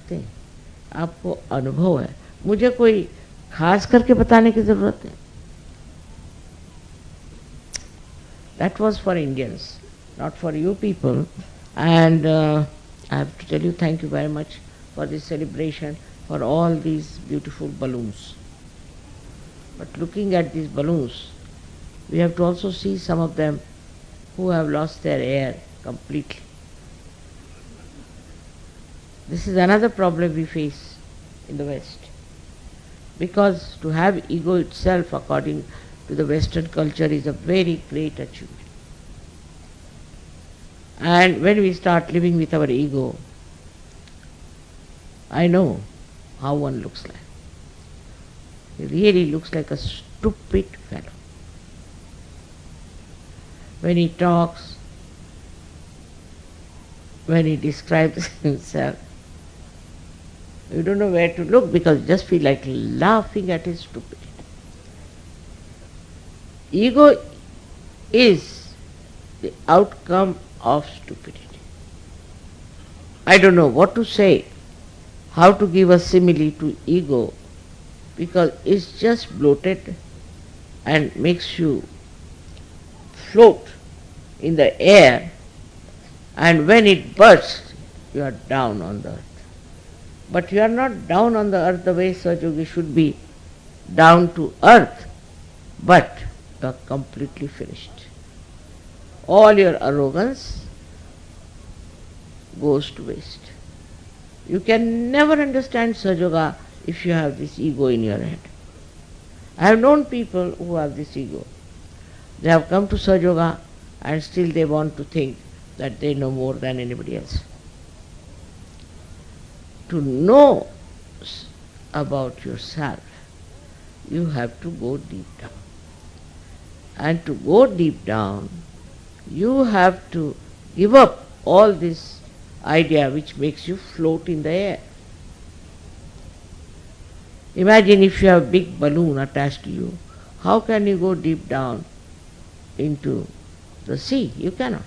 सकते हैं, आपको अनुभव है, मुझे कोई खास करके बताने की ज़रूरत है. That was for Indians, not for you people. And I have to tell you thank you very much for this celebration, for all these beautiful balloons. But looking at these balloons, we have to also see some of them who have lost their air completely. This is another problem we face in the West. Because to have ego itself, according to the Western culture, is a very great achievement. And when we start living with our ego, I know how one looks like. He really looks like a stupid fellow. When he talks, when he describes himself, you don't know where to look because you just feel like laughing at his stupidity. Ego is the outcome of stupidity. I don't know what to say, how to give a simile to ego, because it's just bloated and makes you float in the air, and when it bursts, you are down on the earth. But you are not down on the earth the way Sahaja should be down to earth, but you are completely finished. All your arrogance goes to waste. You can never understand Sahaja if you have this ego in your head. I have known people who have this ego. They have come to Sahaja and still they want to think that they know more than anybody else. To know about yourself, you have to go deep down. And to go deep down, you have to give up all this idea which makes you float in the air. Imagine if you have a big balloon attached to you, how can you go deep down into the sea? You cannot.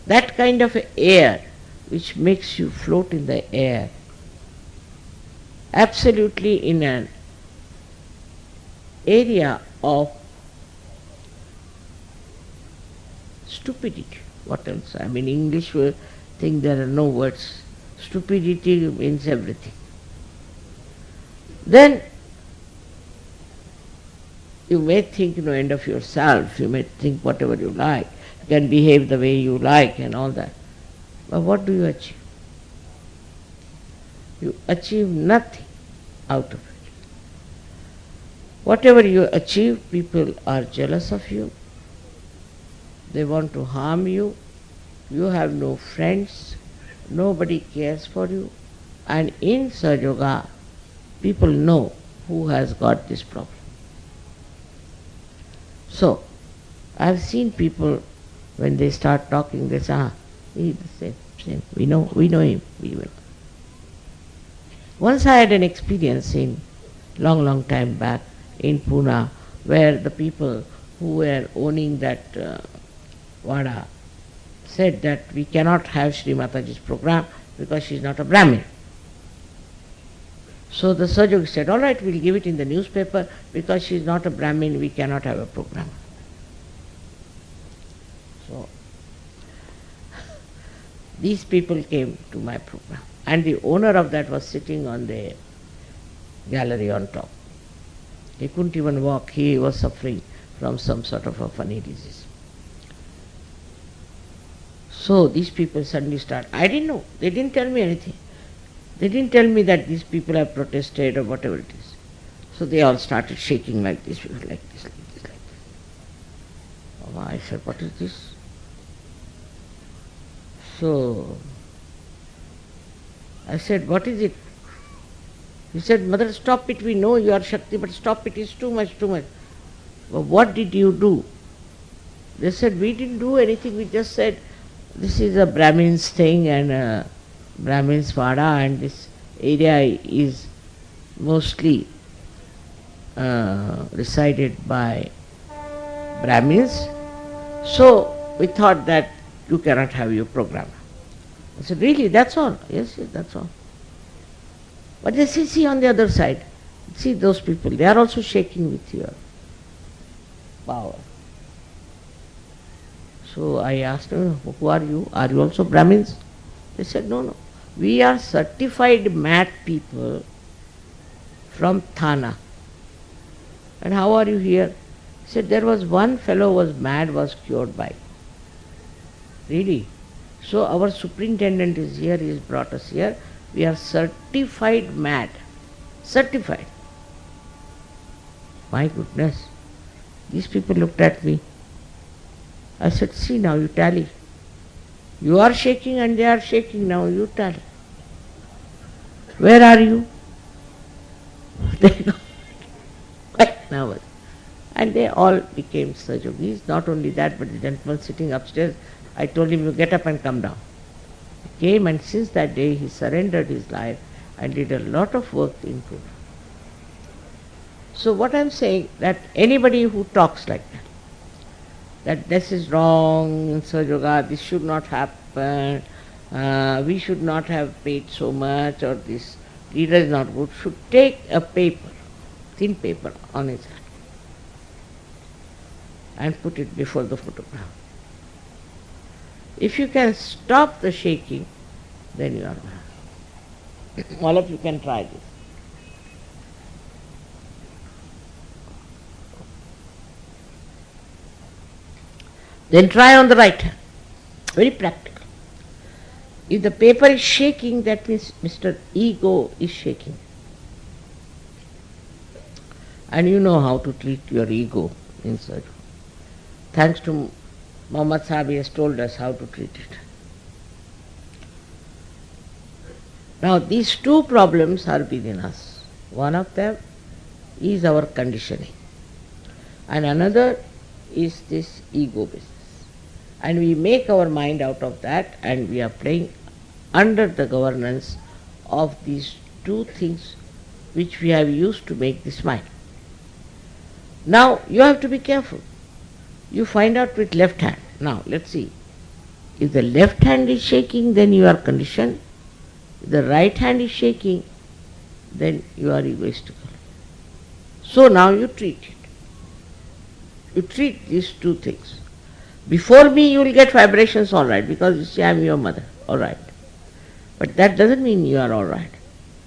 That kind of air which makes you float in the air, absolutely in an area of stupidity. What else? I mean, English will think there are no words. Stupidity means everything. Then you may think no end of yourself, you may think whatever you like, you can behave the way you like and all that. But what do you achieve? You achieve nothing out of it. Whatever you achieve, people are jealous of you. They want to harm you. You have no friends. Nobody cares for you. And in Sahaja Yoga, people know who has got this problem. So, I have seen people, when they start talking, they say, he's the same. We know him. We will. Once I had an experience in long time back in Pune, where the people who were owning that Vada said that we cannot have Shri Mataji's program because she is not a Brahmin. So the Sahaja said, all right, we'll give it in the newspaper because she is not a Brahmin, we cannot have a program. So these people came to my program, and the owner of that was sitting on the gallery on top. He couldn't even walk, he was suffering from some sort of a funny disease. So these people suddenly start, I didn't know, they didn't tell me anything. They didn't tell me that these people have protested or whatever it is. So they all started shaking like this, like this, like this, like this. Oh, I said, what is this? So I said, what is it? He said, Mother, stop it, we know you are Shakti, but stop it, it's too much, too much. But what did you do? They said, we didn't do anything, we just said, this is a Brahmin's thing and a Brahmin's Vada, and this area is mostly resided by Brahmins. So we thought that you cannot have your program. I said, really, that's all? Yes, yes, that's all. But they say, see on the other side, see those people, they are also shaking with your power. So I asked them, who are you? Are you also Brahmins? They said, no, no. We are certified mad people from Thana. And how are you here? He said, there was one fellow was mad, was cured by. Really? So our superintendent is here, he has brought us here. We are certified mad. Certified. My goodness. These people looked at me. I said, see now, you tally. You are shaking and they are shaking now, you tally. Where are you? They got quite nervous. And they all became Sahajogis. Not only that, but the gentleman sitting upstairs, I told him, you get up and come down. He came, and since that day he surrendered his life and did a lot of work into it. So what I am saying, that anybody who talks like that this is wrong in Sahaja Yoga, this should not happen, we should not have paid so much, or this leader is not good, should take a paper, thin paper on his hand and put it before the photograph. If you can stop the shaking, then you are well. All of you can try this. Then try on the right hand. Very practical. If the paper is shaking, that means Mr. Ego is shaking. And you know how to treat your ego in Sahaja. Thanks to Muhammad Sahib, he has told us how to treat it. Now these two problems are within us. One of them is our conditioning, and another is this ego business. And we make our mind out of that, and we are playing under the governance of these two things which we have used to make this mind. Now you have to be careful. You find out with left hand. Now let's see. If the left hand is shaking, then you are conditioned. If the right hand is shaking, then you are egoistical. So now you treat it. You treat these two things. Before me you will get vibrations, all right, because you see I am your mother, all right. But that doesn't mean you are all right.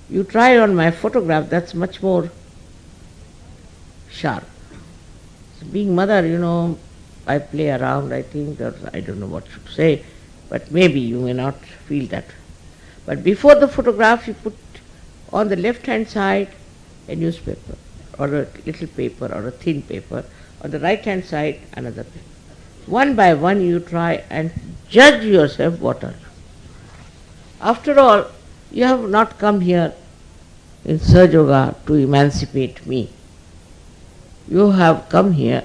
You try on my photograph, that's much more sharp. So being mother, I play around, I think, or I don't know what to say, but maybe you may not feel that. But before the photograph, you put on the left hand side a newspaper, or a little paper, or a thin paper. On the right hand side, another paper. One by one you try and judge yourself what are you. After all, you have not come here in Sahaja Yoga to emancipate me. You have come here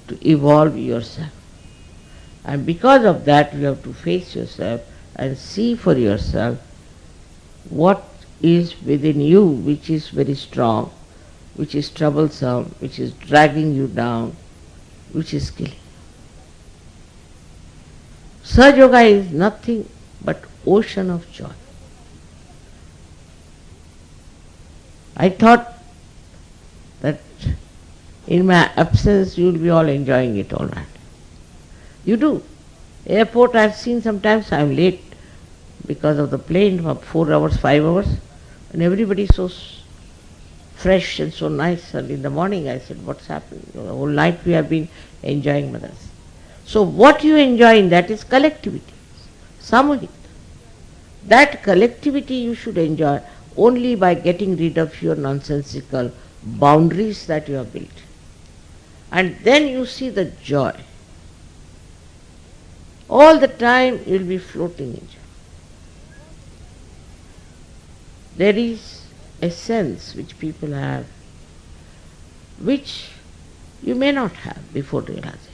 to evolve yourself. And because of that, you have to face yourself and see for yourself what is within you which is very strong, which is troublesome, which is dragging you down, which is killing. Sahaja Yoga is nothing but ocean of joy. I thought that in my absence you will be all enjoying it all right. You do. Airport I have seen sometimes I am late because of the plane for 4 hours, 5 hours, and everybody is so fresh and so nice. And in the morning I said, what's happening? The whole night we have been enjoying mothers. So what you enjoy in that is collectivity, samuhik. That collectivity you should enjoy only by getting rid of your nonsensical boundaries that you have built. And then you see the joy. All the time you will be floating in joy. There is a sense which people have, which you may not have before realization.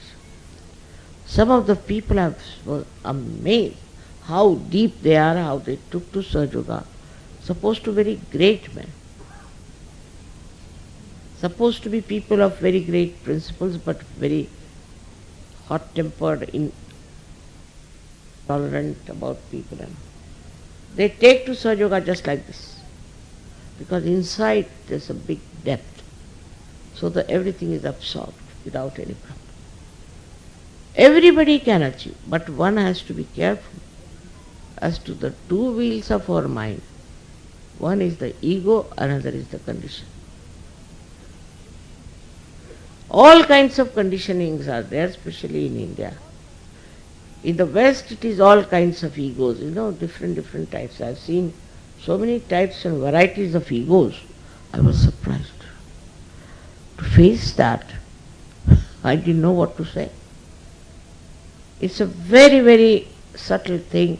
Some of the people were amazed how deep they are, how they took to Sahaja Yoga. Supposed to be very great men. Supposed to be people of very great principles, but very hot-tempered, tolerant about people, and they take to Sahaja Yoga just like this, because inside there's a big depth, so that everything is absorbed without any problem. Everybody can achieve, but one has to be careful as to the two wheels of our mind. One is the ego, another is the condition. All kinds of conditionings are there, especially in India. In the West, it is all kinds of egos, different types. I've seen so many types and varieties of egos. I was surprised. To face that, I didn't know what to say. It's a very, very subtle thing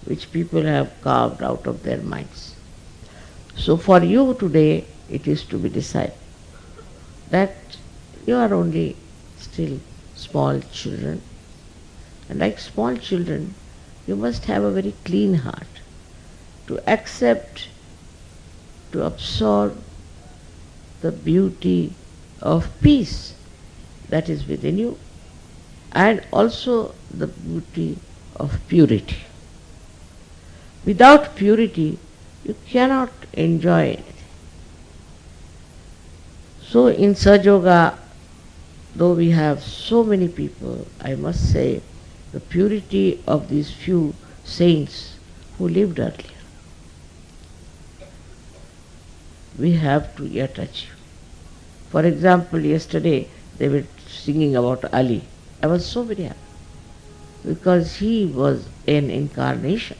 which people have carved out of their minds. So for you today, it is to be decided that you are only still small children. And like small children, you must have a very clean heart to accept, to absorb the beauty of peace that is within you, and also the beauty of purity. Without purity, you cannot enjoy anything. So in Sahaja Yoga, though we have so many people, I must say the purity of these few saints who lived earlier, we have to yet achieve. For example, yesterday they were singing about Ali. I was so very happy because he was an incarnation.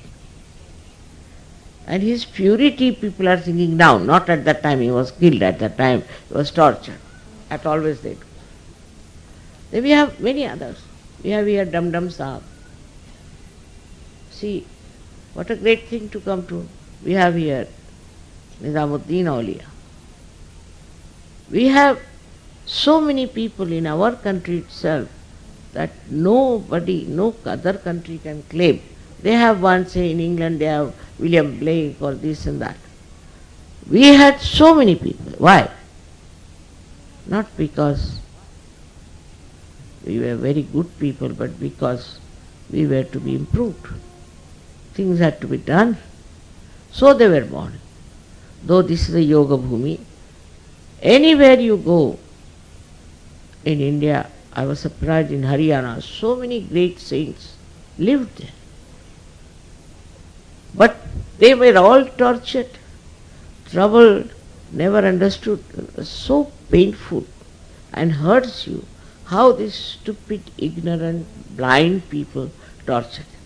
And his purity people are singing now, not at that time he was killed, at that time he was tortured. At always they do. Then we have many others. We have here Dum Dum Sahab. See, what a great thing to come to. We have here Nizamuddin Auliya. We have so many people in our country itself that nobody, no other country can claim. They have one, say in England they have William Blake or this and that. We had so many people. Why? Not because we were very good people, but because we were to be improved. Things had to be done. So they were born. Though this is a yoga bhumi, anywhere you go in India, I was surprised in Haryana, so many great saints lived there. But they were all tortured, troubled, never understood. It was so painful and hurts you how these stupid, ignorant, blind people torture them.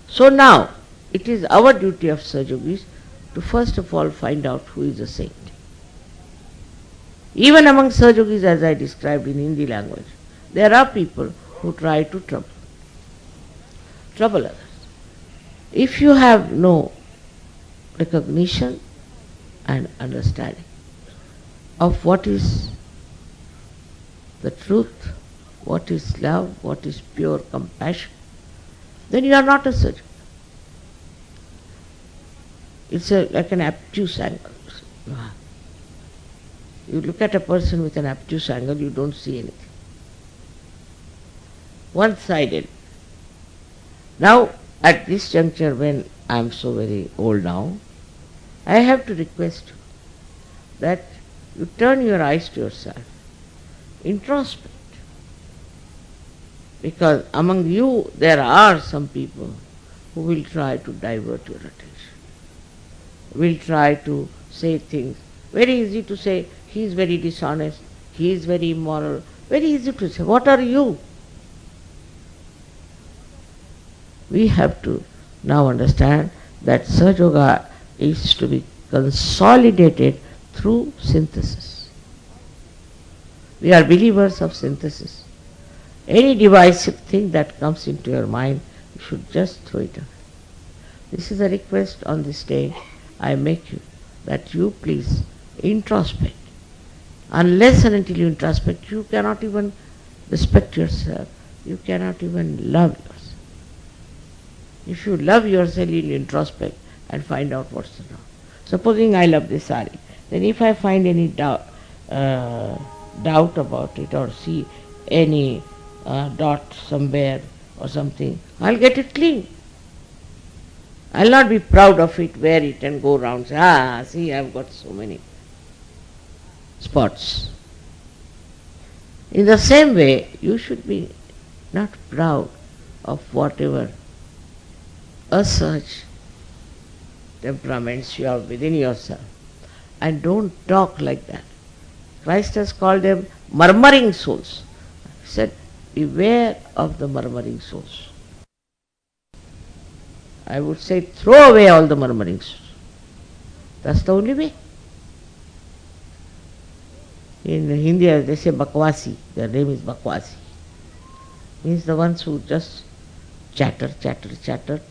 So now, it is our duty of Sahaja Yogis to first of all find out who is a saint. Even among Sahaja Yogis, as I described in Hindi language, there are people who try to trouble others. If you have no recognition and understanding of what is the truth, what is love, what is pure compassion, then you are not a Sahaja. It's like an obtuse angle. You look at a person with an obtuse angle, you don't see anything. One-sided. Now, at this juncture, when I am so very old now, I have to request you that you turn your eyes to yourself, introspect. Because among you there are some people who will try to divert your attention, will try to say things. Very easy to say, he is very dishonest, he is very immoral. Very easy to say, what are you? We have to now understand that Sahaja Yoga is to be consolidated through synthesis. We are believers of synthesis. Any divisive thing that comes into your mind, you should just throw it away. This is a request on this day I make you, that you please introspect. Unless and until you introspect, you cannot even respect yourself. You cannot even love yourself. If you love yourself, you will introspect and find out what's wrong. Supposing I love this sari, then if I find any doubt about it or see any dot somewhere or something, I'll get it clean. I'll not be proud of it, wear it and go around and say, see, I've got so many spots. In the same way, you should be not proud of whatever such temperaments you have within yourself. And don't talk like that. Christ has called them murmuring souls. He said, beware of the murmuring souls. I would say throw away all the murmuring souls. That's the only way. In Hindi they say Bakwasi, their name is Bakwasi. Means the ones who just chatter,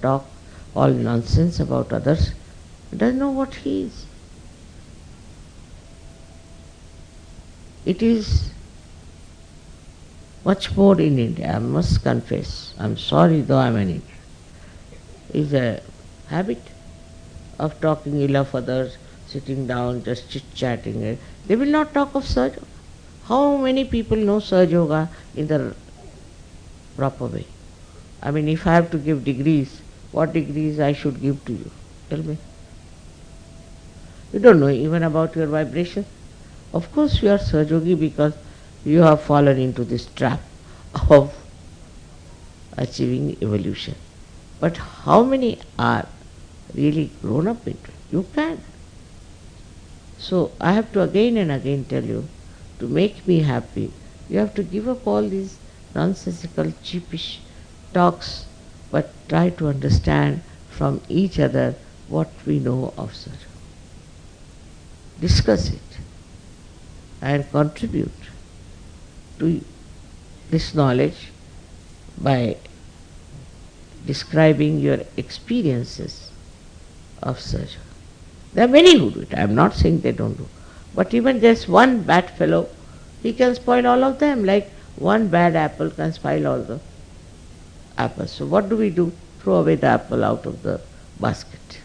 talk all nonsense about others, doesn't know what he is. It is much more in India, I must confess. I'm sorry though I'm an Indian. Is a habit of talking ill of others, sitting down, just chit-chatting. They will not talk of Sahaja Yoga. How many people know Sahaja Yoga in the proper way? I mean, if I have to give degrees, what degrees I should give to you? Tell me. You don't know even about your vibration. Of course you are Sahaja Yogi because you have fallen into this trap of achieving evolution. But how many are really grown up into it? You can. So I have to again and again tell you, to make me happy, you have to give up all these nonsensical, cheapish talks, but try to understand from each other what we know of Sahaja. Discuss it and contribute to this knowledge by describing your experiences of Sahaja. There are many who do it. I am not saying they don't do. But even just one bad fellow, he can spoil all of them. Like one bad apple can spoil all the apples. So what do? Throw away the apple out of the basket.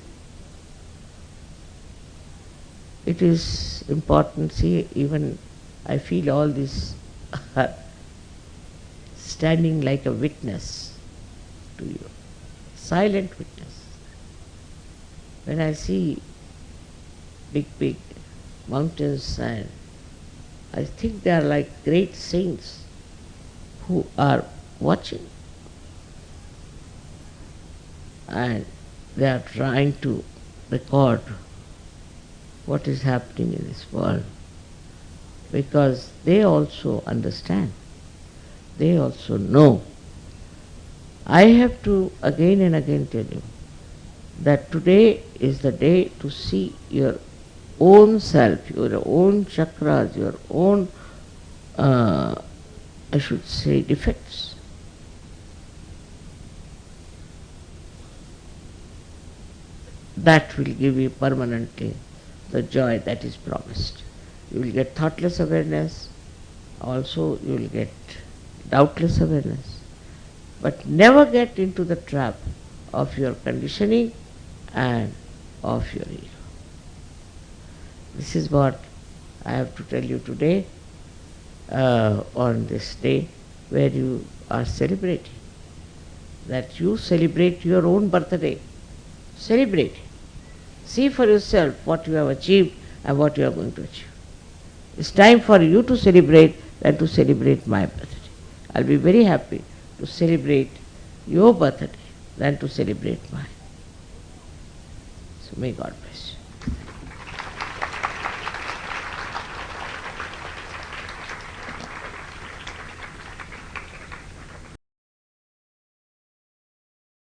It is important. See, even I feel all this standing like a witness to you, silent witness. When I see big mountains, and I think they are like great saints who are watching, and they are trying to record what is happening in this world, because they also understand, they also know. I have to again and again tell you that today is the day to see your own self, your own chakras, your own, I should say, defects. That will give you permanently the joy that is promised. You will get thoughtless awareness, also you will get doubtless awareness, but never get into the trap of your conditioning and of your ego. This is what I have to tell you today on this day where you are celebrating. That you celebrate your own birthday. Celebrate. See for yourself what you have achieved and what you are going to achieve. It's time for you to celebrate than to celebrate my birthday. I'll be very happy to celebrate your birthday than to celebrate mine. So may God bless you.